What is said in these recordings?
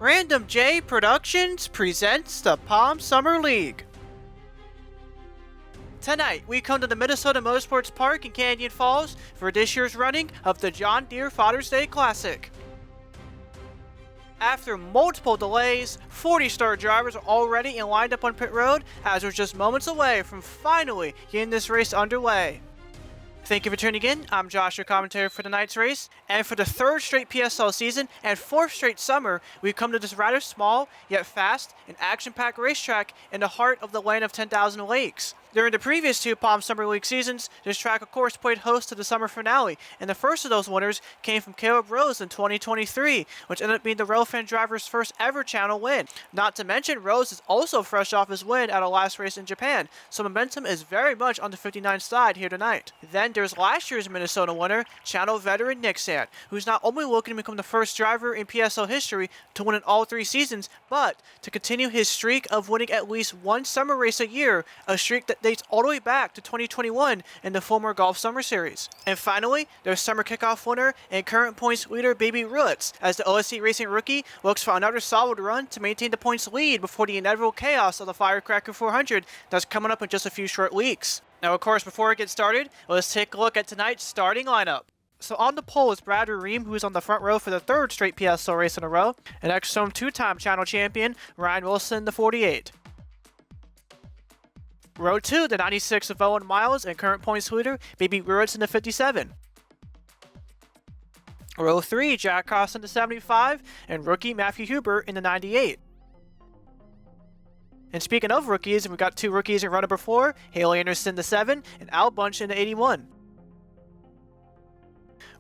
Random J Productions presents the Palm Summer League. Tonight, we come to the Minnesota Motorsports Park in Canyon Falls for this year's running of the John Deere Father's Day Classic. After multiple delays, 40 star drivers are already lined up on pit road as we're just moments away from finally getting this race underway. Thank you for tuning in. I'm Josh, your commentator for tonight's race, and for the third straight PSL season and fourth straight summer, we've come to this rather small, yet fast, and action-packed racetrack in the heart of the land of 10,000 lakes. During the previous two Palm Summer League seasons, this track of course played host to the summer finale, and the first of those winners came from Ruiz in 2023, which ended up being the Railfan driver's first ever channel win. Not to mention, Ruiz is also fresh off his win at a last race in Japan, so momentum is very much on the 59 side here tonight. Then there's last year's Minnesota winner, channel veteran Nick Sant, who's not only looking to become the first driver in PSL history to win in all three seasons, but to continue his streak of winning at least one summer race a year, a streak that dates all the way back to 2021 in the former Golf Summer Series. And finally, there's summer kickoff winner and current points leader Bibi Ruiz, as the OSC Racing rookie looks for another solid run to maintain the points lead before the inevitable chaos of the Firecracker 400 that's coming up in just a few short weeks. Now, of course, before we get started, let's take a look at tonight's starting lineup. So on the pole is Brad Bergem, who's on the front row for the third straight PSL race in a row, and Jaxon two-time channel champion Ryan Wilson, the 48. Row 2, the 96 of Owen Miles and current points leader Bibi Ruiz in the 57. Row 3, Jaxon in the 75 and rookie Matthew Huber in the 98. And speaking of rookies, we've got two rookies in row number 4, Haley Anderson the 7 and Al Bunch in the 81.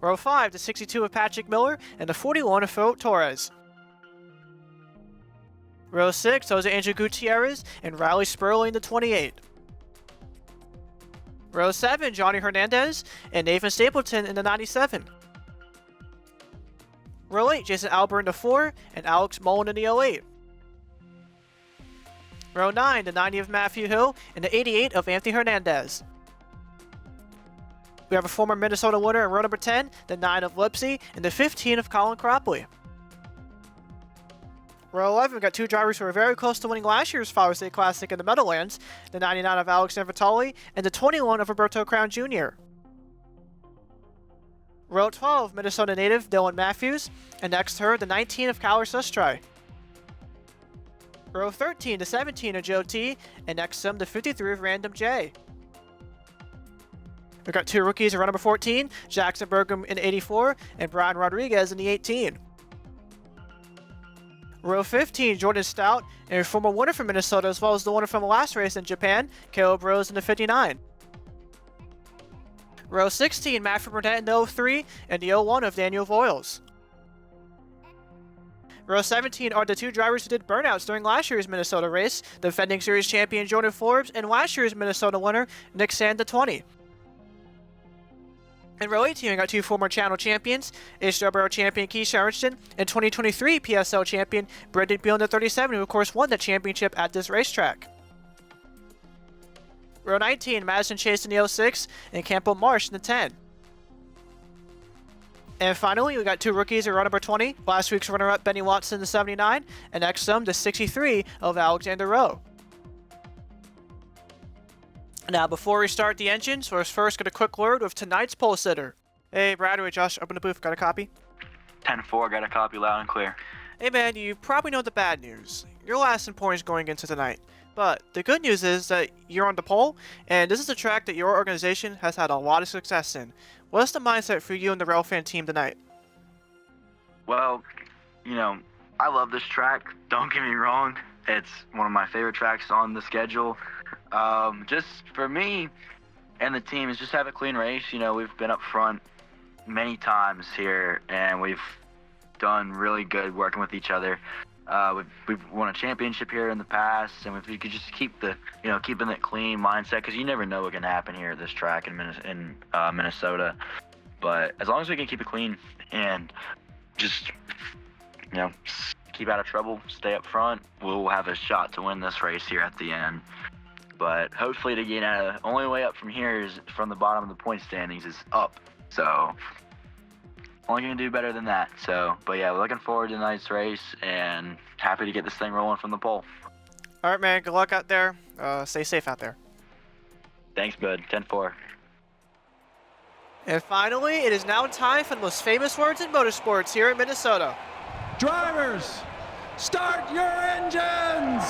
Row 5, the 62 of Patrick Miller and the 41 of Philip Torres. Row 6, Jose Angel Gutierrez and Riley Spurly in the 28. Row 7, Johnny Hernandez and Nathan Stapleton in the 97. Row 8, Jason Albert in the 4 and Alex Mullen in the 08. Row 9, the 90 of Matthew Hill and the 88 of Anthony Hernandez. We have a former Minnesota winner in row number 10, the 9 of Lipsy and the 15 of Colin Cropley. Row 11, we've got two drivers who are very close to winning last year's Father's Day Classic in the Meadowlands, the 99 of Alex Vitali and the 21 of Roberto Crown Jr. Row 12, Minnesota native Dylan Matthews, and next to her, the 19 of Kyler Sustry. Row 13, the 17 of Joe T, and next to him, the 53 of Random J. We've got two rookies in row number 14, Jaxon Bergem in the 84 and Brian Rodriguez in the 18. Row 15, Jordan Stout, and a former winner from Minnesota as well as the winner from the last race in Japan, Caleb Rose in the 59. Row 16, Matthew Burnett in the 03 and the 01 of Daniel Voiles. Row 17 are the two drivers who did burnouts during last year's Minnesota race, the defending series champion Jordan Forbes and last year's Minnesota winner Nick Sant, the 20. In row 18, we got two former channel champions, HWRO champion Keisha Richardson and 2023 PSL champion Brendan Beal in the 37, who of course won the championship at this racetrack. Row 19, Madison Chase in the 06 and Campbell Marsh in the 10. And finally, we got two rookies in row number 20, last week's runner-up Benny Watson in the 79, and next to him, the 63 of Alexander Rowe. Now, before we start the engines, let's first get a quick word with tonight's pole sitter. Hey, Brad, Josh, open the booth, got a copy? 10-4, got a copy loud and clear. Hey man, you probably know the bad news. You're last in points going into tonight. But the good news is that you're on the pole, and this is a track that your organization has had a lot of success in. What's the mindset for you and the Railfan team tonight? Well, I love this track. Don't get me wrong. It's one of my favorite tracks on the schedule. Just for me and the team is just have a clean race. We've been up front many times here, and we've done really good working with each other. We've won a championship here in the past, and if you could just keep keeping that clean mindset, because you never know what can happen here at this track in Minnesota. But as long as we can keep it clean and just keep out of trouble, stay up front, we'll have a shot to win this race here at the end. But hopefully to get out, only way up from here is from the bottom of the point standings is up. So only going to do better than that. So, but yeah, looking forward to tonight's race and happy to get this thing rolling from the pole. All right, man. Good luck out there. Stay safe out there. Thanks, bud. 10-4. And finally, it is now time for the most famous words in motorsports here in Minnesota. Drivers, start your engines!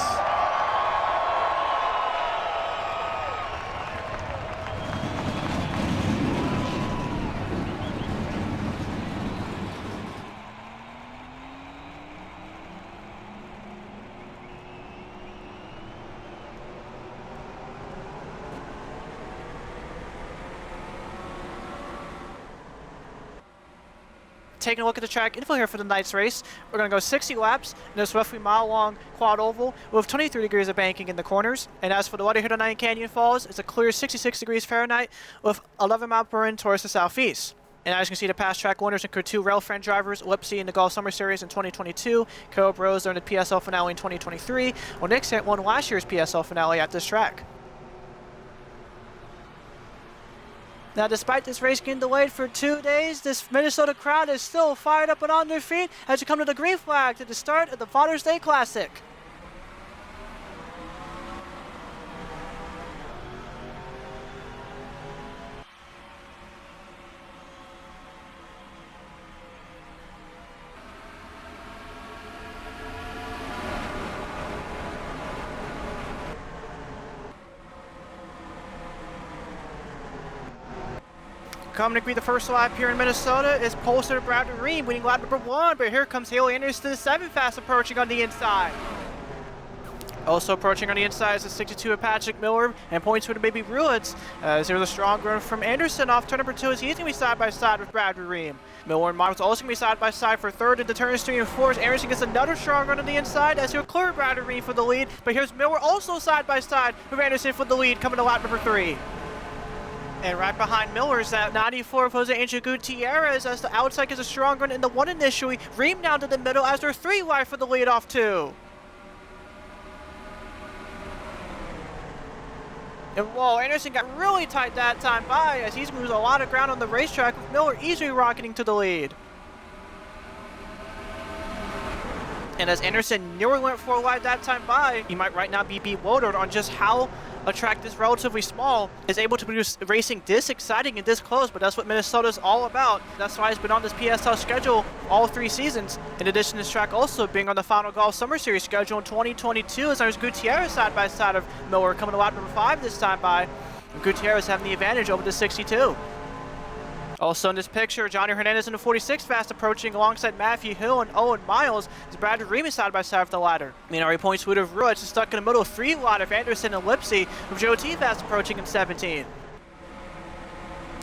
Taking a look at the track info here for the night's race. We're going to go 60 laps in this roughly mile-long quad oval with 23 degrees of banking in the corners. And as for the weather here tonight in Canyon Falls, it's a clear 66 degrees Fahrenheit with 11 miles per hour towards the southeast. And as you can see, the past track winners include 2 rail-friend drivers, Lipsy in the Golf Summer Series in 2022, Caleb Rose during the PSL finale in 2023, while Nick Sant won last year's PSL finale at this track. Now, despite this race getting delayed for 2 days, this Minnesota crowd is still fired up and on their feet as you come to the green flag to the start of the Father's Day Classic. Coming to greet the first lap here in Minnesota is Polster Bradley Ream winning lap number 1, but here comes Haley Anderson, the 7 fast approaching on the inside. Also approaching on the inside is the 62 of Patrick Miller and points for the Bibi Ruiz. As there's a strong run from Anderson off turn number 2 as he's going to be side by side with Bradley Ream. Miller and Miles also going to be side by side for third into turns 3 and 4 as Anderson gets another strong run on the inside as he'll clear Bradley Ream for the lead. But here's Miller also side by side with Anderson for the lead coming to lap number 3. And right behind Miller is that 94 of Jose Angel Gutierrez as the outside gets a strong run in the 1 initially. Ream down to the middle as they're 3 wide for the lead off 2. And whoa, Anderson got really tight that time by as he's moved a lot of ground on the racetrack with Miller easily rocketing to the lead. And as Anderson nearly went 4 wide that time by, he might right now be bewildered on just how a track this relatively small is able to produce racing this exciting and this close, but that's what Minnesota's all about. That's why it's been on this PSL schedule all 3 seasons. In addition to this track also being on the final Golf Summer Series schedule in 2022 as there's Gutierrez side by side of Miller coming to lap number 5 this time by. And Gutierrez having the advantage over the 62. Also in this picture, Johnny Hernandez in the 46 fast approaching alongside Matthew Hill and Owen Miles as Bradley Ream is side by side with the ladder. Minari points Wood of Ruiz is stuck in the middle of 3 wide of Anderson and Lipsy with Joe T fast approaching in 17.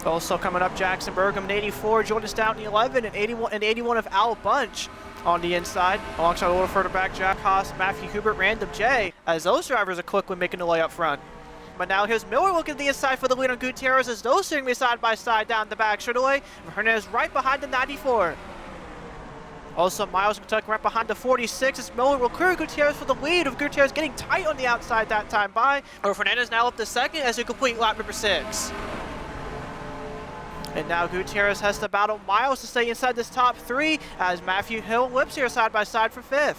Also coming up, Jaxon Bergem in 84, Jordan Stout in 11 and 81 of Al Bunch on the inside. Alongside a little further back, Jack Haas, Matthew Hubert, Random J as those drivers are quick when making the way up front. But now here's Miller looking at the inside for the lead on Gutierrez as those two are going to be side by side down the back straightaway. Hernandez right behind the 94. Also Miles Kentucky right behind the 46 as Miller will clear Gutierrez for the lead of Gutierrez getting tight on the outside that time by. Or Hernandez now up to second as he complete lap number 6. And now Gutierrez has to battle Miles to stay inside this top 3 as Matthew Hill and Lipsy are side by side for 5th.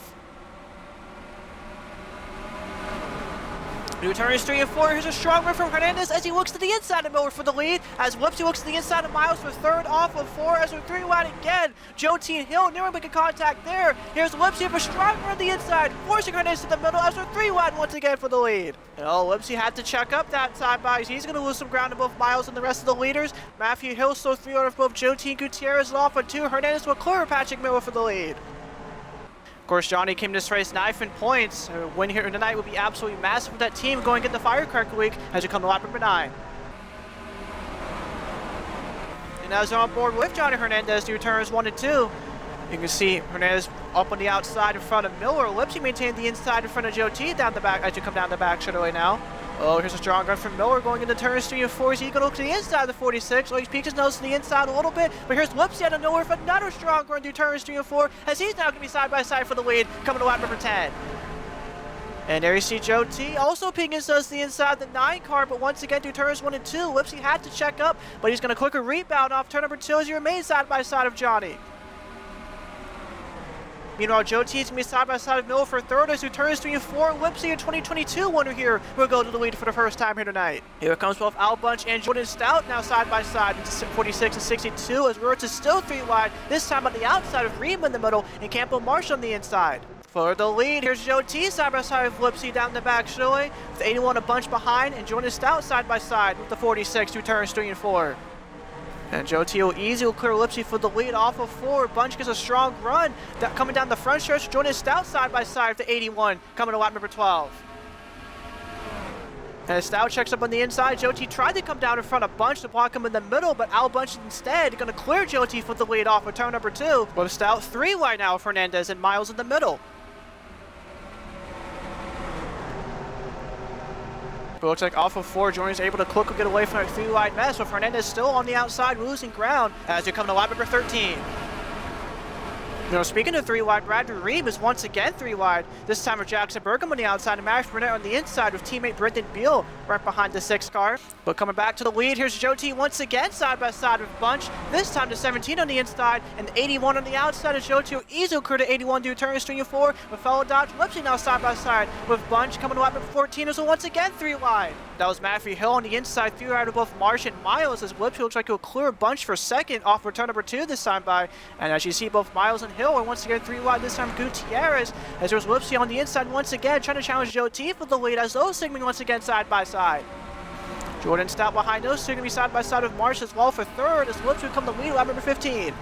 New turns 3 and 4. Here's a strong run from Hernandez as he looks to the inside of Miller for the lead. As Lipsy looks to the inside of Miles for 3rd off of 4 as we're 3 wide again. Joe T and Hill nearly making contact there. Here's Lipsy with a strong run on the inside, forcing Hernandez to the middle as we're 3 wide once again for the lead. And Lipsy had to check up that time by. He's going to lose some ground to both Miles and the rest of the leaders. Matthew Hill still 3 out of both Joe T and Gutierrez off on 2. Hernandez will clear Patrick Miller for the lead. Of course, Johnny came to this race knife and points. A win here tonight would be absolutely massive for that team going into Firecracker Week as you come to lap number 9. And as they're on board with Johnny Hernandez, the returns 1 and 2. You can see Hernandez up on the outside in front of Miller. Lipsy maintained the inside in front of Joe T down the back as you come down the back straight away now. Oh, here's a strong run from Miller going into turns 3 and 4. He's going to look to the inside of the 46. Oh, he's peeked his nose to the inside a little bit. But here's Lipsy out of nowhere for another strong run through turns 3 and 4 as he's now going to be side by side for the lead coming to lap number 10. And there you see Joe T. Also peeking us the inside of the 9 car, but once again through turns 1 and 2, Lipsy had to check up, but he's going to quick a rebound off turn number 2 as he remains side by side of Johnny. Meanwhile, Joe T is going to be side by side of Miller for third as through turns 3 and 4, Lipsy, a 2022 winner here, will go to the lead for the first time here tonight. Here comes both Al Bunch and Jordan Stout now side by side into 46 and 62 as Ruiz is still 3 wide, this time on the outside of Ream in the middle and Campbell Marsh on the inside. For the lead, here's Joe T side by side with Lipsy down the back straightaway, with 81 a bunch behind, and Jordan Stout side by side with the 46 through turns 3 and 4. And Joe T will easily clear Lipsy for the lead off of 4. Bunch gets a strong run coming down the front stretch. Jordan Stout side by side with the 81 coming to lap number 12. And Stout checks up on the inside. Joe T tried to come down in front of Bunch to block him in the middle, but Al Bunch instead going to clear Joe T for the lead off of turn number 2. With Stout 3 wide now, Fernandez and Miles in the middle. But it looks like off of 4, Jordan's able to quickly get away from that 3 wide mess, but Fernandez still on the outside losing ground as we come to lap number 13. You know, speaking of 3 wide, Bradley Reed is once again 3 wide, this time with Jaxon Bergem on the outside and Max Burnett on the inside with teammate Brendan Beal right behind the 6 car. But coming back to the lead, here's Joe T once again side by side with Bunch, this time to 17 on the inside and 81 on the outside as Joe T will easily clear to 81 through turns 3 and 4 with fellow Dodge Lipsy now side by side with Bunch coming to lap number 14 as well once again 3 wide. That was Matthew Hill on the inside, 3 wide of both Marsh and Miles as Lipsy looks like he'll clear Bunch for second off return number 2 this time by. And as you see, both Miles and Hill are once again 3 wide, this time Gutierrez, as there's Lipsy on the inside once again trying to challenge Joe T for the lead as those signaling once again side by side. Jordan Stout behind those two going to be side by side with Marsh as well for third as Lipsy will come to lead lap number 15.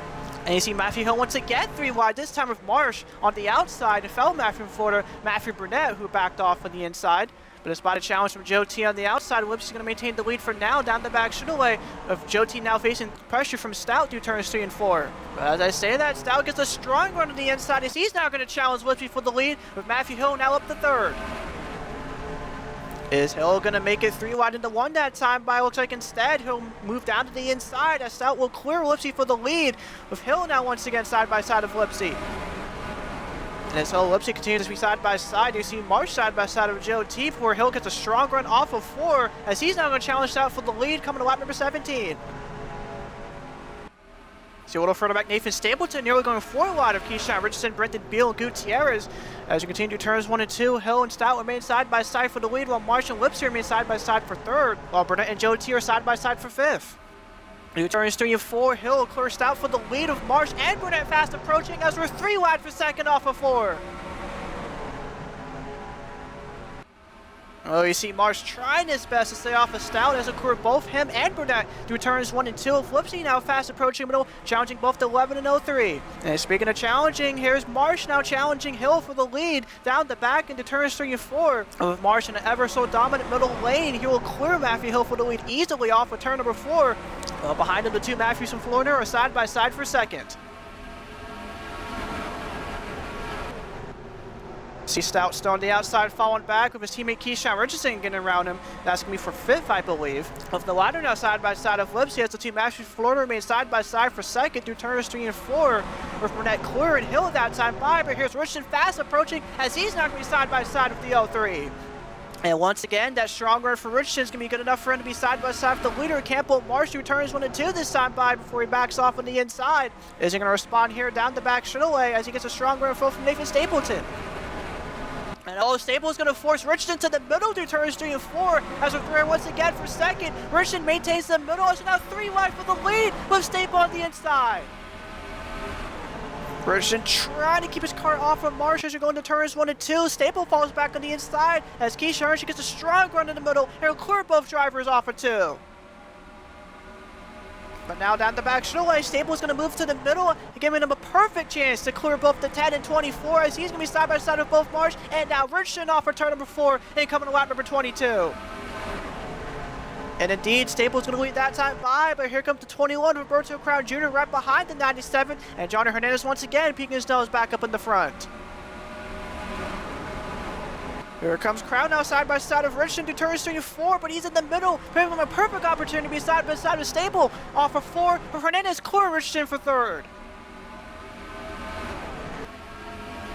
And you see Matthew Hill once again 3 wide, this time with Marsh on the outside and fellow Matthew from Florida, Matthew Burnett, who backed off on the inside. But despite a challenge from Joe T on the outside, Lipsy's going to maintain the lead for now down the back straightaway of Joe T now facing pressure from Stout through turns 3 and 4. But as I say that, Stout gets a strong run on the inside as he's now going to challenge Lipsy for the lead with Matthew Hill now up to third. Is Hill going to make it 3 wide into 1 that time by? Looks like instead he'll move down to the inside as Stout will clear Lipsy for the lead with Hill now once again side by side of Lipsy. And as Hill and Lipsy continues to be side by side, you see Marsh side by side of Joe T, where Hill gets a strong run off of 4 as he's now going to challenge Stout for the lead coming to lap number 17. See a little further back, Nathan Stapleton nearly going 4 wide of Keyshawn Richardson, Brendan Beal, and Gutierrez. As you continue to turns 1 and 2, Hill and Stout remain side by side for the lead, while Marsh and Lipsy remain side by side for third, while Burnett and Joe T are side by side for fifth. New turns 3 and 4, Hill clears Stout for the lead of Marsh and Burnett fast approaching as we're 3 wide for second off of 4. Oh, you see Marsh trying his best to stay off of Stout as it cleared both him and Burnett through turns 1 and 2. Lipsy now fast approaching middle, challenging both the 11 and 03. And speaking of challenging, here's Marsh now challenging Hill for the lead down the back into turns 3 and 4. With Marsh in an ever so dominant middle lane, he will clear Matthew Hill for the lead easily off of turn number 4. Behind him, the 2 Matthews from Florida are side by side for second. See Stout still on the outside falling back with his teammate Keyshawn Richardson getting around him. That's going to be for fifth, I believe. With the latter now side by side of Lipsy as the 2 Matthews from Florida remain side by side for second through turns 3 and 4. With Burnett clearing Hill at that time by, but here's Richardson fast approaching as he's not going to be side by side with the 03. And once again, that strong run for Richardson is going to be good enough for him to be side by side with the leader. Campbell Marsh returns 1 and 2 this time by before he backs off on the inside. Is he going to respond here down the back straightaway as he gets a strong run from Nathan Stapleton? And Stapleton is going to force Richardson to the middle through turns 3 and 4 as we're there once again for second. Richardson maintains the middle as now 3 wide for the lead with Staple on the inside. Richardson trying to keep his car off of Marsh as you're going to turns 1 and 2. Staple falls back on the inside as Keyshawn Richardson gets a strong run in the middle and will clear both drivers off of 2. But now down the back straightaway, Staple's going to move to the middle, giving him a perfect chance to clear both the 10 and 24 as he's going to be side by side with both Marsh. And now Richardson off for turn number 4 and coming to lap number 22. And indeed, Staple's going to lead that time by, but here comes the 21, Roberto Crown Jr. right behind the 97, and Johnny Hernandez once again peeking his nose back up in the front. Here comes Crown now side by side of Richardson to turns 3 and 4, but he's in the middle, giving him a perfect opportunity to be side by side with Staple. Off for 4, but Hernandez clearing Richardson for third.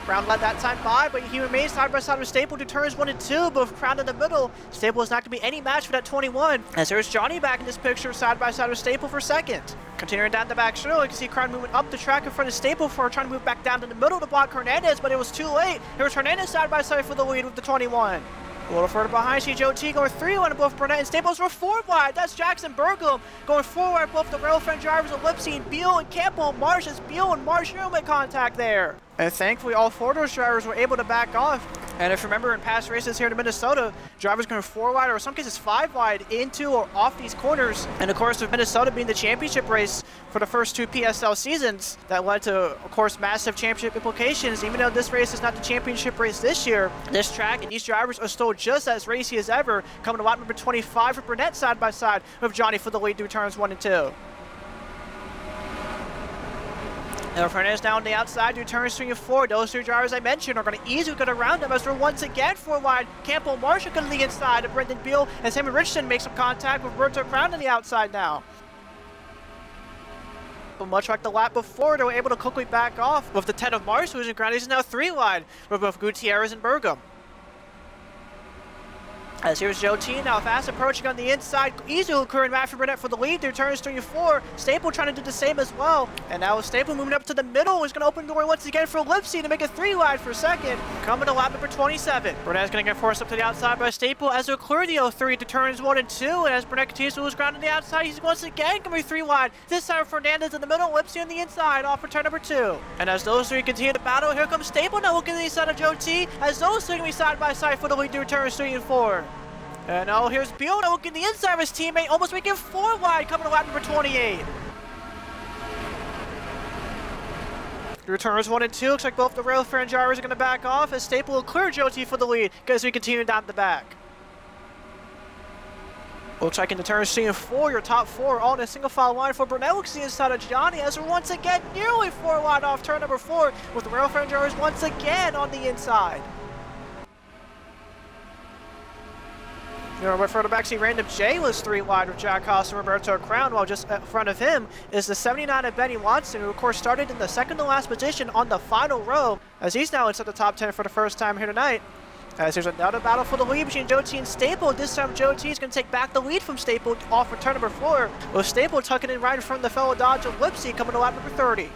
Crown led that time by, but he remains side by side with Staple through turns 1 and 2, but with Crown in the middle, Staple is not going to be any match for that 21. As there's Johnny back in this picture side by side with Staple for second. Continuing down the back straight, you can see Crown moving up the track in front of Staple for trying to move back down to the middle to block Hernandez, but it was too late. Here's Hernandez side by side for the lead with the 21. A little further behind, see Joe T going 3 wide, both Burnett and Staples were 4 wide. That's Jaxon Bergem going 4 wide, both the rail front drivers of Lipsy and Beal and Campbell and Marsh, as Beal and Marsh make contact there. And thankfully, all 4 of those drivers were able to back off. And if you remember in past races here in Minnesota, drivers going 4 wide or in some cases 5 wide into or off these corners. And of course, with Minnesota being the championship race for the first 2 PSL seasons, that led to, of course, massive championship implications. Even though this race is not the championship race this year, this track and these drivers are still just as racy as ever. Coming to lap number 25 for Burnett side by side with Johnny for the lead through turns 1 and 2. Now Fernandez down on the outside through turns 3 and 4. Those 2 drivers I mentioned are going to easily get around them as we're once again 4 wide. Campbell Marshall going to the inside of Brendan Beal as him and Richardson make some contact with Roberto Crown on the outside now. But much like the lap before, they were able to quickly back off with the 10 of Mars, who's in ground. He's now 3 wide with both Gutierrez and Bergem. As here's Joe T now fast approaching on the inside, easily clearing Matt for Burnett for the lead through turns 3 and 4. Staple trying to do the same as well. And now with Staple moving up to the middle, is going to open the door once again for Lipsy to make it 3 wide for second. Coming to lap number 27. Burnett's going to get forced up to the outside by Staple as they'll clear the 03 to turns 1 and 2. And as Burnett continues to lose ground on the outside, he's once again going to be 3 wide. This time Fernandez in the middle, Lipsy on the inside off for turn number 2. And as those 3 continue to battle, here comes Staple now looking to the inside of Joe T as those 3 going to be side by side for the lead through turns 3 and 4. And now here's Beal now looking the inside of his teammate, almost making 4 wide, coming to lap number 28. Through turns 1 and 2, looks like both the rail fan drivers are going to back off as Staple will clear Joe T for the lead as we continue down the back. Looks like in the turns 3 and 4, your top 4 all in a single file line for Burnett. Looks the inside of Johnny as we're once again nearly 4 wide off turn number 4 with the rail fan drivers once again on the inside. You know, further back, see Random J was 3 wide with Jack Haas and Roberto Crown, while just in front of him is the 79 of Benny Watson, who of course started in the second to last position on the final row, as he's now inside the top 10 for the first time here tonight. As there's another battle for the lead between Joe T and Staple. This time Joe T is going to take back the lead from Staple off for turn number 4, with Staple tucking in right in front of the fellow Dodge of Lipsy coming to lap number 30.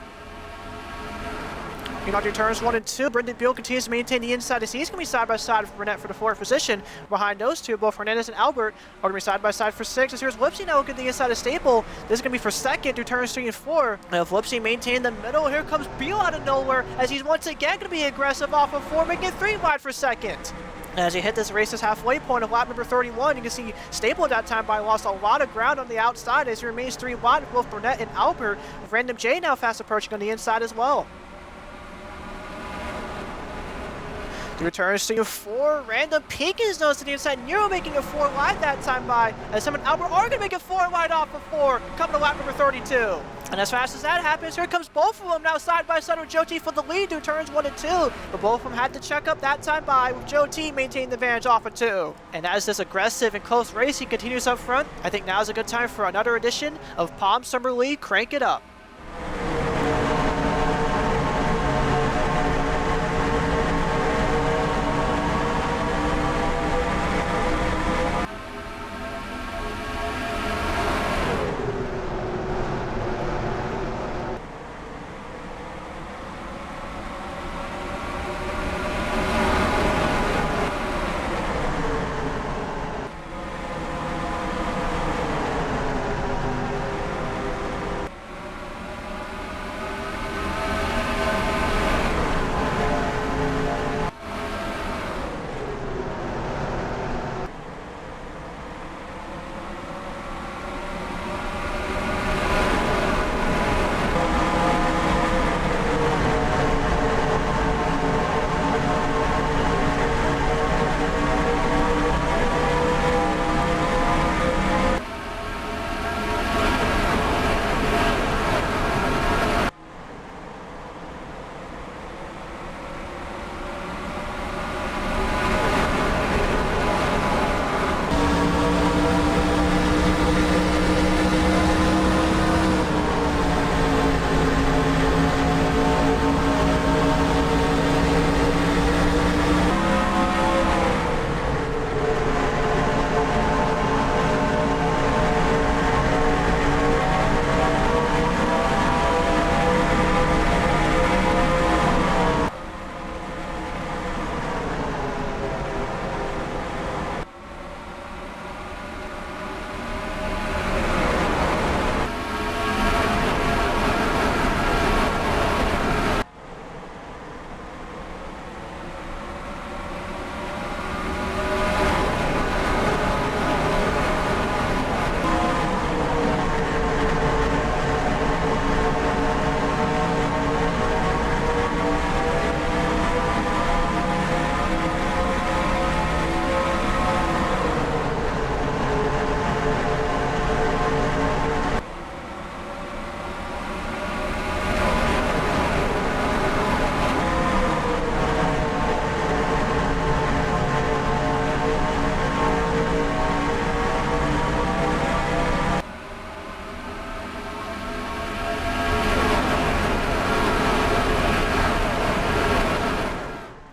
On through turns 1 and 2, Brendan Beal continues to maintain the inside as he's going to be side by side with Burnett for the 4th position. Behind those 2, both Hernandez and Albert are going to be side by side for 6. As here's Lipsy now looking at the inside of Staple. This is going to be for second through turns 3 and 4. Now if Lipsy maintain the middle, here comes Beal out of nowhere as he's once again going to be aggressive off of 4, making it 3 wide for second. As he hit this race's halfway point of lap number 31, you can see Staple at that time by lost a lot of ground on the outside as he remains 3 wide with both Burnett and Albert, with Random J now fast approaching on the inside as well. Through turns 3 and 4, Random Pink is noticed to the inside, Nero making it 4 wide that time by, as him and Albert are going to make it 4 wide off of 4, coming to lap number 32. And as fast as that happens, here comes both of them now side by side with Joe T for the lead through turns 1 and 2. But both of them had to check up that time by, with Joe T maintaining the advantage off of 2. And as this aggressive and close racing continues up front, I think now is a good time for another edition of Palm Summer League Crank It Up.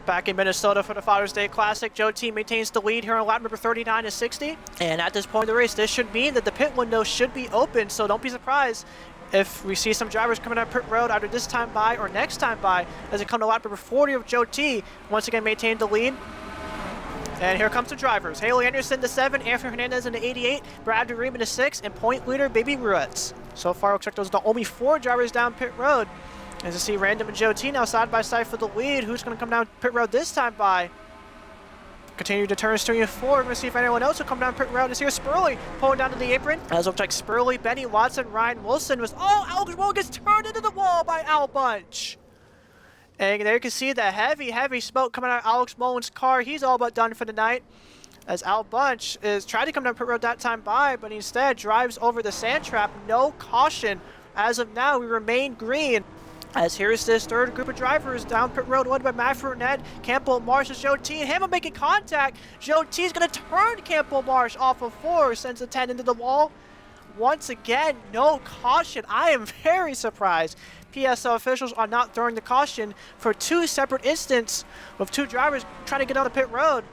Back in Minnesota for the Father's Day Classic, Joe T maintains the lead here on lap number 39 to 60. And at this point in the race, this should mean that the pit window should be open, so don't be surprised if we see some drivers coming out pit road either this time by or next time by as they come to lap number 40 of Joe T. Once again, maintain the lead. And here comes the drivers. Haley Anderson to 7, Anthony Hernandez in the 88, Brad Bergem in the 6, and point leader Bibi Ruiz. So far, looks like those are the only 4 drivers down pit road. As you see Random and Joe T now side by side for the lead. Who's going to come down pit road this time by? Continue to turns 3 and 4. We're going to see if anyone else will come down pit road. Is here Spurly pulling down to the apron. As it looks like Spurly, Benny Watson, Ryan Wilson was. Oh, Alex Moen gets turned into the wall by Al Bunch. And there you can see the heavy smoke coming out of Alex Moen's car. He's all but done for the night. As Al Bunch is trying to come down pit road that time by, but instead drives over the sand trap. No caution. As of now, we remain green. As here's this third group of drivers down pit road, led by Matthew Ned, Campbell Marsh, and Joe T. And Hamlin making contact. Joe T is going to turn Campbell Marsh off of 4, sends a 10 into the wall. Once again, no caution. I am very surprised PSL officials are not throwing the caution for 2 separate instances with 2 drivers trying to get on the pit road.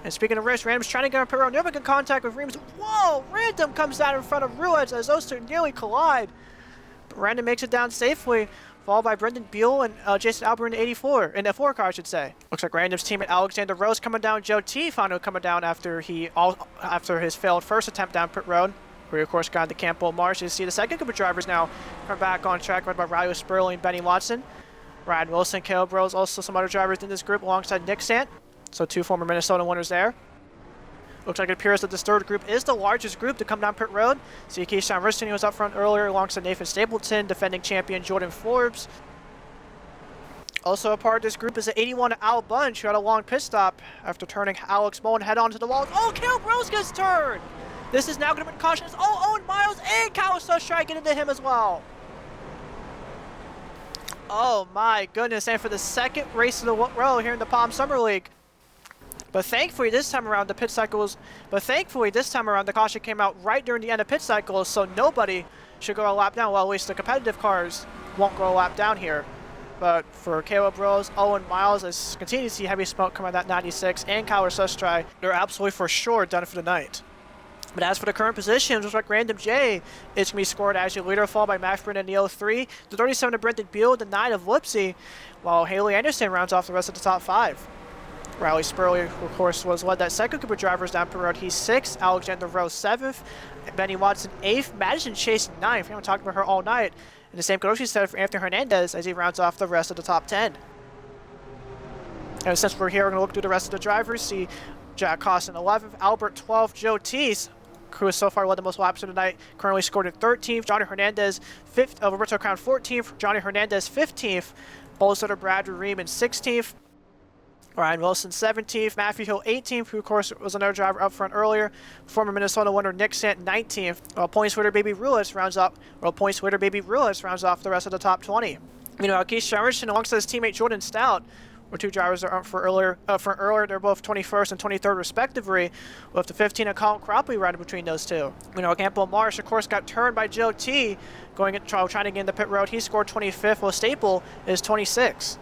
And speaking of race, Random's trying to get on pit road, never making contact with Reams. Whoa! Random comes down in front of Ruiz as those 2 nearly collide. But Random makes it down safely, followed by Brendan Beal and Jason Albert in the 84, in the 4 car, I should say. Looks like Random's teammate Alexander Rose coming down. Joe T finally coming down after his failed first attempt down pit road. We, of course, got the Campbell Marsh. You see the second group of drivers now come back on track, led by Riley Spurly and Benny Watson. Ryan Wilson, Caleb Rose, also some other drivers in this group alongside Nick Sant. So 2 former Minnesota winners there. Looks like it appears that this third group is the largest group to come down pit road. See Keyshawn Riston was up front earlier alongside Nathan Stapleton, defending champion Jordan Forbes. Also a part of this group is the 81 Al Bunch, who had a long pit stop after turning Alex Moen head on to the wall. Oh, Caleb Rose gets turned! This is now going to be cautious. Oh, Owen Miles and Kawasaki striking into him as well. Oh my goodness, and for the second race in a row here in the Palm Summer League. But thankfully this time around the caution came out right during the end of pit cycles, so nobody should go a lap down. Well, at least the competitive cars won't go a lap down here. But for Caleb Rose, Owen Miles, as continue to see heavy smoke coming out of that 96 and Kawasaki, they're absolutely for sure done for the night. But as for the current positions, looks like Random J is going to be scored as your leader, followed by Matt Brennan in the 03, the 37 of Brendan Beal, the 9 of Lipsy, while Haley Anderson rounds off the rest of the top 5. Riley Spurly, of course, was led that second group of drivers down pit road. He's 6th, Alexander Rose 7th, Benny Watson 8th, Madison Chase 9th. We haven't talked about her all night. And the same could also be said for Anthony Hernandez as he rounds off the rest of the top 10. And since we're here, we're going to look through the rest of the drivers. See Jack Costin 11th, Albert 12th, Joe Teese, who has so far led the most laps of the night, currently scored in 13th. Johnny Hernandez 5th, Roberto Crown 14th, Johnny Hernandez 15th, Bolster Brad Bergem in 16th, Ryan Wilson 17th, Matthew Hill 18th, who of course was another driver up front earlier, former Minnesota winner Nick Sant 19th, points leader Bibi Ruiz rounds off the rest of the top 20. Meanwhile, Keith Richardson alongside his teammate Jordan Stout, where 2 drivers are up for earlier. They're both 21st and 23rd respectively, with the 15 of Colin Cropley riding between those 2. Campbell Marsh, of course, got turned by Joe T, trying to get in the pit road. He scored 25th, while Staple is 26th.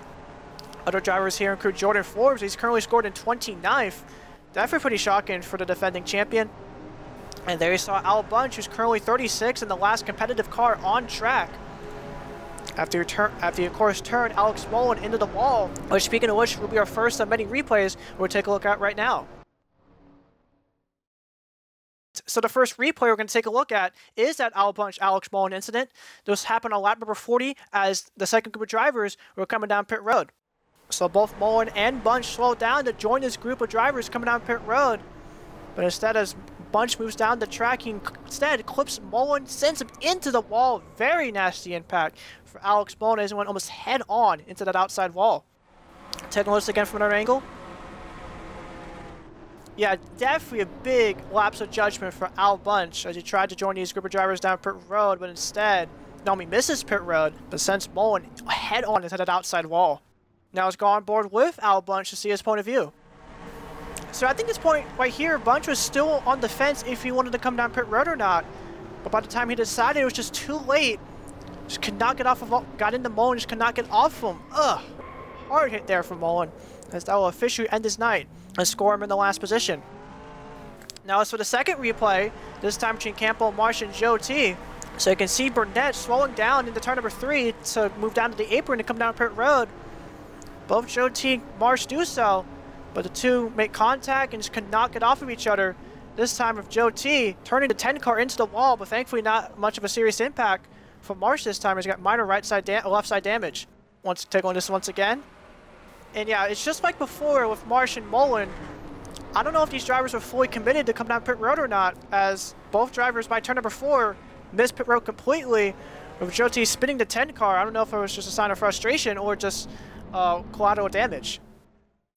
Other drivers here include Jordan Forbes. He's currently scored in 29th. Definitely pretty shocking for the defending champion. And there you saw Al Bunch, who's currently 36 in the last competitive car on track. After he, of course, turned Alex Moen into the wall, which, speaking of which, will be our first of many replays we'll take a look at right now. So the first replay we're going to take a look at is that Al Bunch Alex Moen incident. This happened on lap number 40 as the second group of drivers were coming down pit road. So both Moen and Bunch slowed down to join this group of drivers coming down pit road. But instead, as Bunch moves down the track, he instead clips Moen, sends him into the wall. Very nasty impact for Alex Moen as he went almost head on into that outside wall. Taking a look again from another angle. Yeah, definitely a big lapse of judgment for Al Bunch as he tried to join these group of drivers down pit road, but instead, not only misses pit road, but sends Moen head on into that outside wall. Now let's go on board with Al Bunch to see his point of view. So I think this point right here, Bunch was still on the fence if he wanted to come down pit road or not. But by the time he decided, it was just too late. Just could not get off of, got into Moen, just could not get off him. Ugh. hard hit there from Mullen, as that will officially end his night and score him in the last position. Now as for the second replay, this time between Campbell, Marsh, and Joe T. So you can see Burnett slowing down into turn number 3 to move down to the apron and come down pit road. Both Joe T and Marsh do so, but the two make contact and just could not get off of each other. This time with Joe T turning the 10 car into the wall, but thankfully not much of a serious impact for Marsh this time, as he got minor left side damage. Wants to take on this once again. And yeah, it's just like before with Marsh and Mullen. I don't know if these drivers were fully committed to come down pit road or not, as both drivers by turn number 4 missed pit road completely, with Joe T spinning the 10 car. I don't know if it was just a sign of frustration or just collateral damage.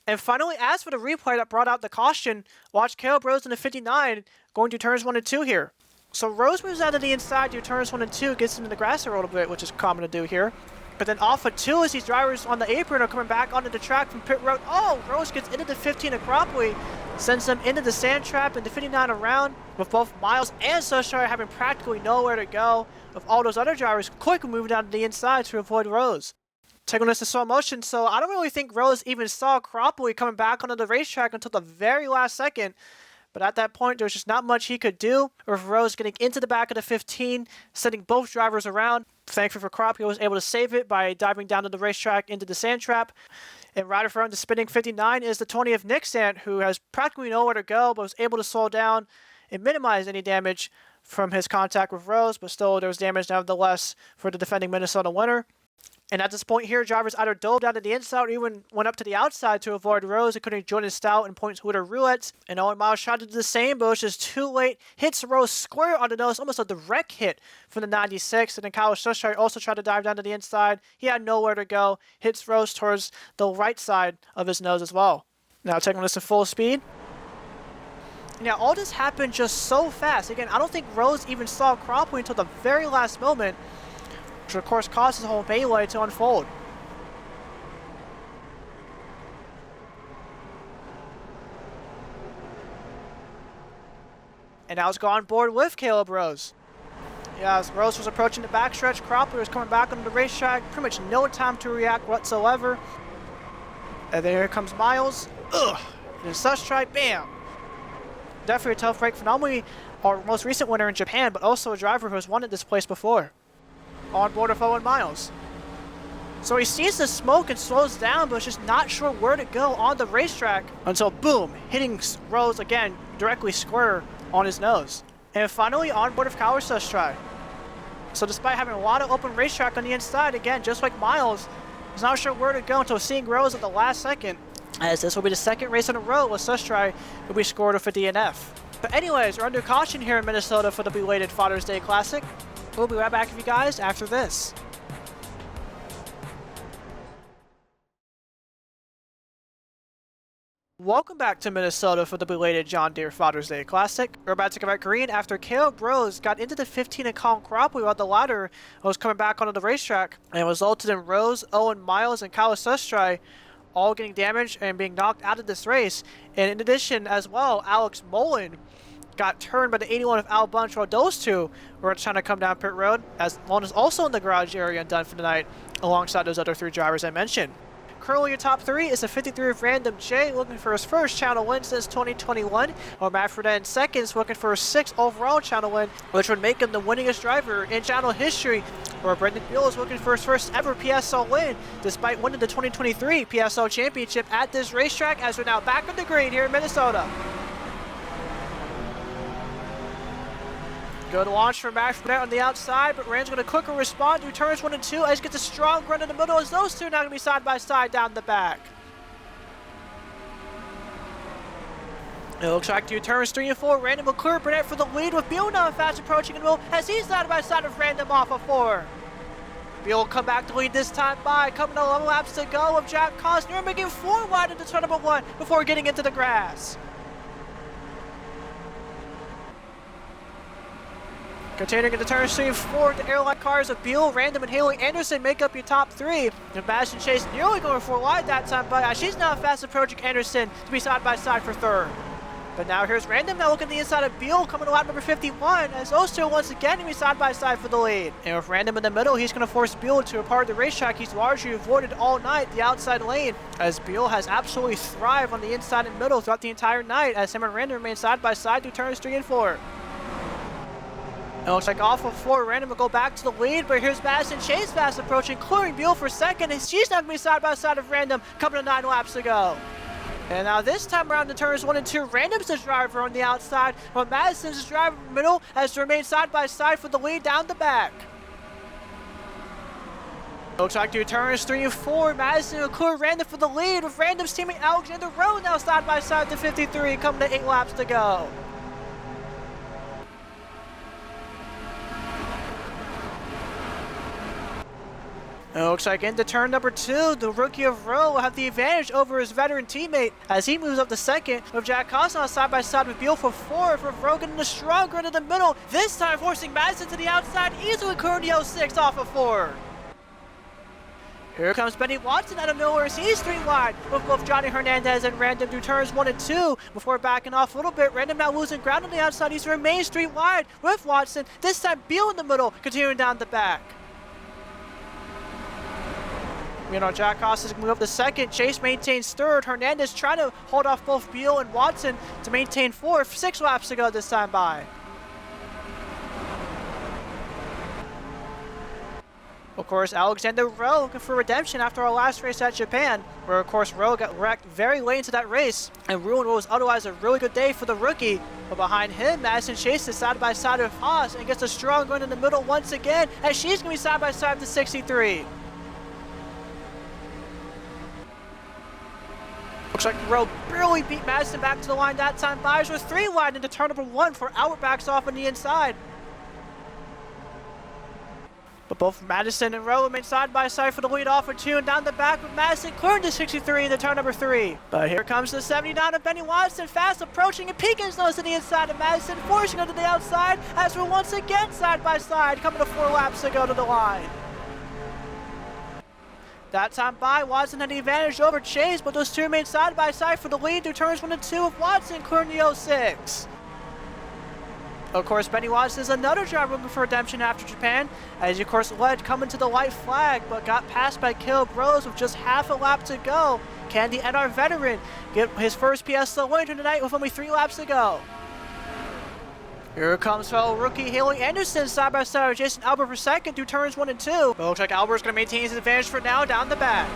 And finally, as for the replay that brought out the caution, watch Caleb Rose in the 59 going to turns 1 and 2 here. So Rose moves out of the inside to turns 1 and 2, gets into the grass a little bit, which is common to do here. But then off of 2 as these drivers on the apron are coming back onto the track from pit road. Oh, Rose gets into the 15 abruptly, sends them into the sand trap and the 59 around, with both Miles and Sushar having practically nowhere to go, with all those other drivers quickly moving down to the inside to avoid Rose. Taking this to slow motion, so I don't really think Rose even saw Cropley coming back onto the racetrack until the very last second. But at that point, there was just not much he could do, with Rose getting into the back of the 15, sending both drivers around. Thankfully for Cropley, he was able to save it by diving down to the racetrack into the sand trap. And right in front of the spinning 59 is the 20 of Nick Sant, who has practically nowhere to go, but was able to slow down and minimize any damage from his contact with Rose. But still, there was damage nevertheless for the defending Minnesota winner. And at this point here, drivers either dove down to the inside or even went up to the outside to avoid Rose, including Jordan Stout and points Hooter Roulettes. And Owen Miles tried to do the same, but it was just too late. Hits Rose square on the nose, almost a direct hit from the 96. And then Kyle Sushar also tried to dive down to the inside. He had nowhere to go. Hits Rose towards the right side of his nose as well. Now taking this at full speed. Now all this happened just so fast. Again, I don't think Rose even saw Cropley until the very last moment, which of course caused the whole melee to unfold. And now let's go on board with Caleb Rose. Yeah, as Rose was approaching the backstretch, Cropley was coming back onto the racetrack. Pretty much no time to react whatsoever. And then here comes Miles. Ugh! And such try, bam! Definitely a tough break for not only our most recent winner in Japan, but also a driver who has won at this place before. On board with Owen Miles. So he sees the smoke and slows down, but is just not sure where to go on the racetrack until boom, hitting Rose again directly square on his nose. And finally on board with Kawasa's try. So despite having a lot of open racetrack on the inside, again, just like Miles, he's not sure where to go until seeing Rose at the last second, as this will be the second race in a row with Sustry will be scored with a DNF. But anyways, we're under caution here in Minnesota for the belated Father's Day Classic. We'll be right back with you guys after this. Welcome back to Minnesota for the belated John Deere Father's Day Classic. We're about to come back green after Caleb Rose got into the 15 and Colin Cropley while the latter was coming back onto the racetrack, and resulted in Rose, Owen Miles, and Kyle Sustry all getting damaged and being knocked out of this race. And in addition as well, Alex Mullen got turned by the 81 of Al Bunch, while those two were trying to come down pit road, as Mullen is also in the garage area and done for the night alongside those other three drivers I mentioned. Currently your top three is a 53 of Random J, looking for his first channel win since 2021, or Maffreda in seconds, looking for his 6th overall channel win, which would make him the winningest driver in channel history, or Brendan Beal is looking for his first ever PSL win, despite winning the 2023 PSL Championship at this racetrack, as we're now back on the green here in Minnesota. Good launch from Maffreda on the outside, but Rand's going to quickly respond through turns 1 and 2 as he gets a strong run in the middle, as those two now going to be side by side down the back. It looks like through turns 3 and 4, Random will clear Burnett for the lead, with Beal now fast approaching in the middle as he's side by side with Random off of 4. Beal will come back to lead this time by, coming 11 laps to go with Jack Costner, making 4 wide into turn number 1 before getting into the grass. Continuing into turns 3 and 4, the airline cars of Beal, Random, and Haley Anderson make up your top 3. And Bastion Chase nearly going 4 wide that time, but she's now fast approaching Anderson to be side by side for 3rd. But now here's Random now looking at the inside of Beal coming to lap number 51 as those two once again going to be side by side for the lead. And with Random in the middle, he's going to force Beal to a part of the racetrack he's largely avoided all night, the outside lane, as Beal has absolutely thrived on the inside and middle throughout the entire night as him and Random remain side by side through turns 3 and 4. It looks like off of 4, Random will go back to the lead, but here's Madison Chase fast approaching, clearing Beal for second, and she's now going to be side by side of Random coming to 9 laps to go. And now this time around in turns 1 and 2, Random's the driver on the outside, while Madison's the driver in the middle as they remain side by side for the lead down the back. Looks like through turns 3 and 4, Madison will clear Random for the lead, with Random's teammate Alexander Rowe now side by side to 53, coming to 8 laps to go. It looks like into turn number 2, the rookie of Rowe will have the advantage over his veteran teammate as he moves up to second, with Jaxon side by side with Beal for 4th, with Rowe getting a strong run in the middle, this time forcing Madison to the outside, easily clearing the 06 off of 4. Here comes Benny Watson out of nowhere as he's 3 wide, with both Johnny Hernandez and Random through turns 1 and 2. Before backing off a little bit, Random now losing ground on the outside, he remains 3 wide with Watson, this time Beal in the middle, continuing down the back. Jack Haas is going to move up to second. Chase maintains third. Hernandez trying to hold off both Beal and Watson to maintain 4th. 6 laps to go this time by. Of course, Alexander Rowe looking for redemption after our last race at Japan, where of course Rowe got wrecked very late into that race and ruined what was otherwise a really good day for the rookie. But behind him, Madison Chase is side by side with Haas and gets a strong run in the middle once again as she's going to be side by side with the 63. Looks like Rowe barely beat Madison back to the line that time. Byers was 3 wide into turn number 1 for Albert backs off on the inside. But both Madison and Rowe remain side by side for the lead off of 2 and down the back with Madison clearing to 63 into turn number 3. But here comes the 79 of Benny Watson fast approaching and peeking his nose to the inside of Madison, forcing him to the outside as we're once again side by side coming to 4 laps to go to the line. That time by, Watson had the advantage over Chase, but those two remain side by side for the lead through turns 1 and 2 with Watson clearing the 06. Of course, Benny Watson is another driver looking for redemption after Japan, as he of course led coming to the white flag, but got passed by Caleb Rose with just half a lap to go. Can the NR veteran get his first PSL win tonight with only 3 laps to go? Here comes fellow rookie Haley Anderson side by side with Jason Albert for second through turns 1 and 2. But it looks like Albert's going to maintain his advantage for now down the back.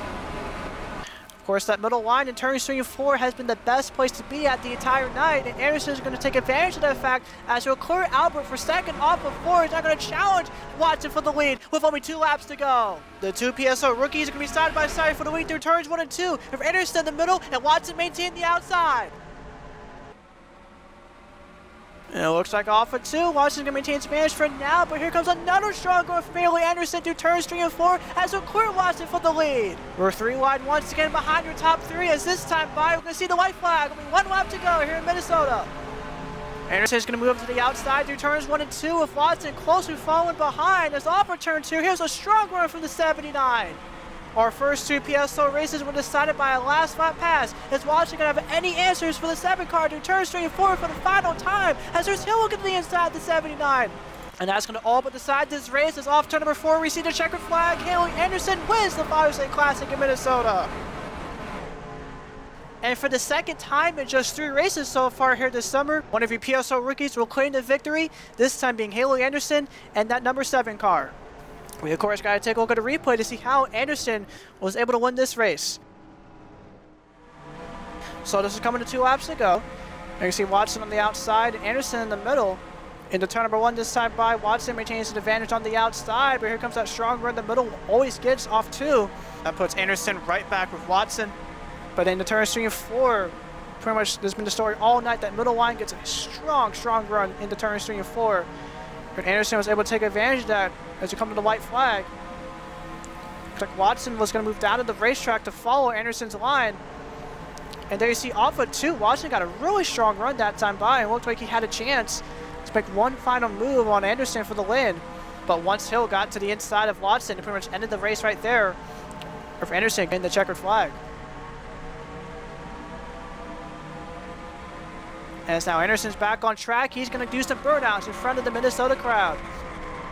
Of course, that middle line in turns 3 and 4 has been the best place to be at the entire night, and Anderson is going to take advantage of that fact as he'll clear Albert for second off of 4. He's now going to challenge Watson for the lead with only 2 laps to go. The 2 PSO rookies are going to be side by side for the lead through turns 1 and 2, with Anderson in the middle and Watson maintaining the outside. And it looks like off of 2, Watson's going to maintain his advantage for now, but here comes another strong going from Haley Anderson through turns 3 and 4 as he'll clear Watson for the lead. We're 3 wide once again behind your top 3 as this time by, we're going to see the white flag. Only 1 lap to go here in Minnesota. Anderson's going to move up to the outside through turns 1 and 2 with Watson closely following behind as off of turn 2. Here's a strong run from the 79. Our first 2 PSO races were decided by a last lap pass, as Watson going to have any answers for the 7 car through turns 3 and 4 for the final time, as there's Hill looking to the inside the 79. And that's going to all but decide this race, as off turn number 4 we see the checkered flag. Haley Anderson wins the Father's Day Classic in Minnesota. And for the second time in just 3 races so far here this summer, one of your PSO rookies will claim the victory, this time being Haley Anderson and that number 7 car. We of course got to take a look at a replay to see how Anderson was able to win this race. So this is coming to 2 laps to go. You can see Watson on the outside, Anderson in the middle. Into turn number 1 this time by, Watson maintains an advantage on the outside, but here comes that strong run in the middle, always gets off 2. That puts Anderson right back with Watson. But into turns 3 and 4, pretty much there's been the story all night that middle line gets a strong run into turns 3 and 4. And Anderson was able to take advantage of that as we come to the white flag. Looks like Watson was going to move down to the racetrack to follow Anderson's line. And there you see off of 2, Watson got a really strong run that time by and looked like he had a chance to make one final move on Anderson for the win. But once Hill got to the inside of Watson, it pretty much ended the race right there for Anderson getting the checkered flag. As now Anderson's back on track, he's going to do some burnouts in front of the Minnesota crowd.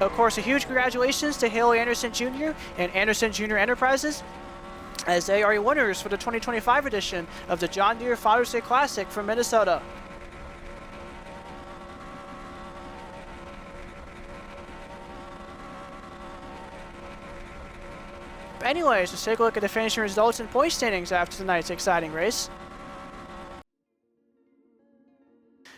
Of course, a huge congratulations to Haley Anderson Jr. and Anderson Jr. Enterprises, as they are winners for the 2025 edition of the John Deere Father's Day Classic from Minnesota. But anyways, let's take a look at the finishing results and point standings after tonight's exciting race.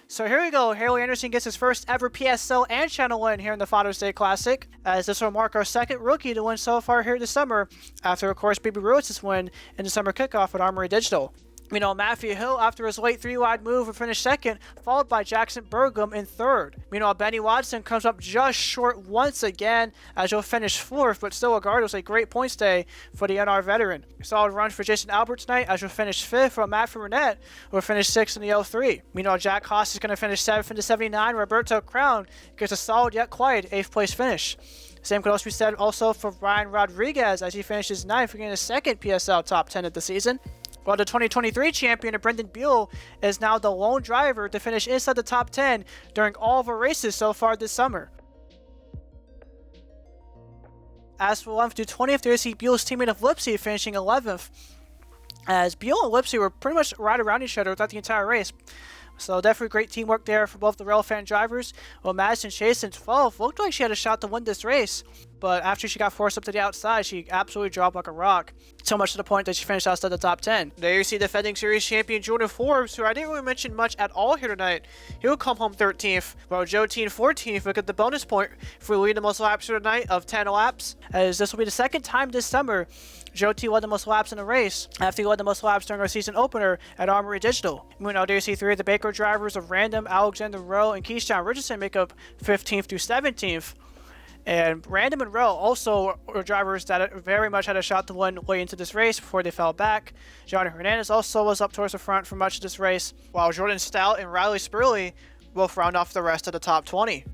So here we go. Haley Anderson gets his first ever PSL and channel win here in the Father's Day Classic, as this will mark our second rookie to win so far here this summer, after of course Bibi Ruiz's win in the summer kickoff at Armory Digital. Meanwhile, Matthew Hill, after his late 3-wide move, would finish second, followed by Jaxon Bergem in third. Meanwhile, Benny Watson comes up just short once again, as he'll finish fourth, but still regardless, a great points day for the NR veteran. Solid run for Jason Albert tonight, as he'll finish fifth, while Matt Burnett will finish sixth in the L3. Meanwhile, Jack Haas is going to finish seventh in the 79. Roberto Crown gets a solid yet quiet 8th place finish. Same could also be said also for Ryan Rodriguez, as he finishes ninth, getting his second PSL top 10 of the season. While the 2023 champion, Brendan Buell, is now the lone driver to finish inside the top 10 during all of our races so far this summer. As for 11th through 20th, there is Buell's teammate of Lipsy finishing 11th, as Buell and Lipsy were pretty much right around each other throughout the entire race. So definitely great teamwork there for both the Railfan drivers. While Madison Chase in 12th looked like she had a shot to win this race, but after she got forced up to the outside, she absolutely dropped like a rock. So much to the point that she finished outside the top 10. There you see defending series champion Jordan Forbes, who I didn't really mention much at all here tonight. He'll come home 13th, while Joe Teen 14th will get the bonus point for leading the most laps here tonight of 10 laps, as this will be the second time this summer Joe T led the most laps in the race, after he led the most laps during our season opener at Armory Digital. Meanwhile, there you see three of the Baker drivers of Random, Alexander Rowe, and Keyshawn Richardson make up 15th through 17th. And Random and Rowe also were drivers that very much had a shot to win way into this race before they fell back. Johnny Hernandez also was up towards the front for much of this race, while Jordan Stout and Riley Spurly both round off the rest of the top 20.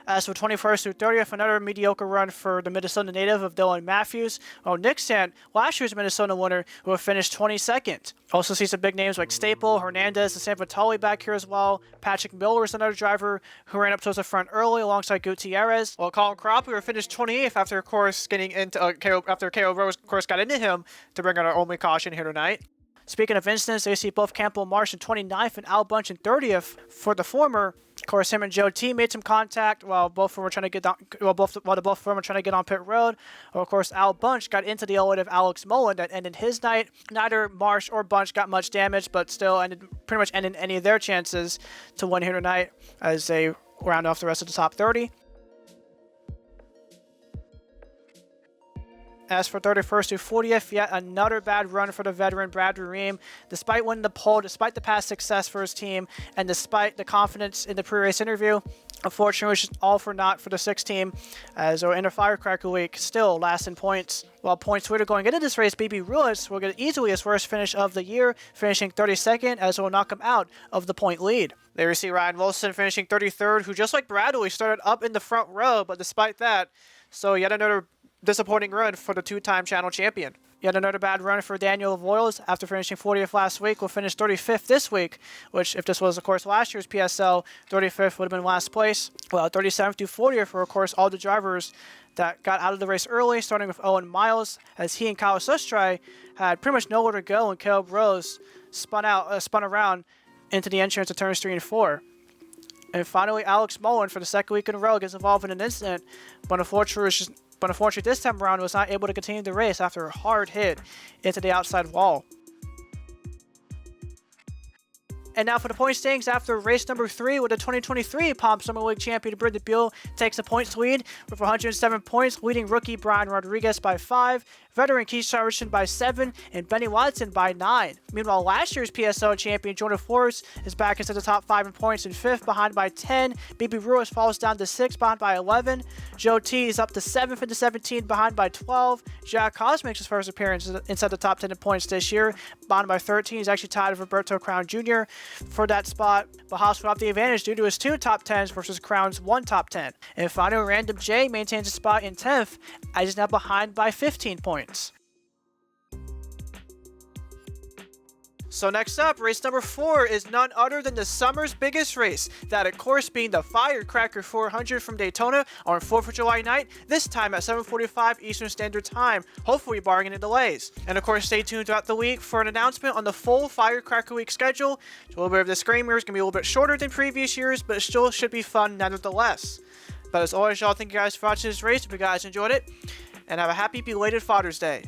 As for 21st through 30th, another mediocre run for the Minnesota native of Dylan Matthews, while Nick Sant, last year's Minnesota winner, will finish 22nd. Also see some big names like Staple, Hernandez, and San Vitale back here as well. Patrick Miller is another driver who ran up towards the front early alongside Gutierrez, while Colin Cropper finished 28th after, of course, getting into after KO Rose, of course, got into him to bring out our only caution here tonight. Speaking of incidents, they see both Campbell Marsh in 29th and Al Bunch in 30th for the former. Of course, him and Joe T made some contact while both of them were trying to get on, both of them were trying to get on pit road. Of course, Al Bunch got into the elevate of Alex Mullen that ended his night. Neither Marsh or Bunch got much damage, but still pretty much ended any of their chances to win here tonight as they round off the rest of the top 30. As for 31st through 40th, yet another bad run for the veteran Brad Ream. Despite winning the pole, despite the past success for his team, and despite the confidence in the pre-race interview, unfortunately, it was just all for naught for the 6th team, as our inner Firecracker Week still last in points. While points leader going into this race, Bibi Ruiz will get easily his worst finish of the year, finishing 32nd, as it will knock him out of the point lead. There we see Ryan Wilson finishing 33rd, who just like Bradley started up in the front row, but despite that, so yet another disappointing run for the two-time channel champion. Yet another bad run for Daniel Voiles after finishing 40th last week. Will finish 35th this week, which if this was, of course, last year's PSL, 35th would have been last place. Well, 37th to 40th were, of course, all the drivers that got out of the race early, starting with Owen Miles, as he and Kyle Sustry had pretty much nowhere to go, and Caleb Rose spun around into the entrance of turns 3 and 4. And finally, Alex Mullen, for the second week in a row, gets involved in an incident, but unfortunately, this time around was not able to continue the race after a hard hit into the outside wall. And now for the point standings after race number 3, with the 2023 Palm Summer League champion Brendan Buell takes a points lead with 107 points, leading rookie Brian Rodriguez by 5, veteran Keyshawn Richardson by 7, and Benny Watson by 9. Meanwhile, last year's PSO champion Jordan Forbes is back into the top 5 in points in 5th, behind by 10. Bibi Ruiz falls down to 6th, behind by 11. Joe T is up to 7th into 17, behind by 12. Jack Haas makes his first appearance inside the top 10 in points this year, behind by 13. He's actually tied with Roberto Crown Jr. for that spot, but Haas will have the advantage due to his 2 top 10s versus Crown's 1 top 10. And finally, Random J maintains a spot in 10th, as he's now behind by 15 points. So next up, race number 4 is none other than the summer's biggest race, that of course being the Firecracker 400 from Daytona on 4th of July night, this time at 7:45 Eastern Standard Time, hopefully barring any delays. And of course stay tuned throughout the week for an announcement on the full Firecracker week schedule. A little bit of disclaimer, it's going to be a little bit shorter than previous years, but it still should be fun nevertheless. But as always, y'all, thank you guys for watching this race. Hope you guys enjoyed it, and have a happy belated Father's Day.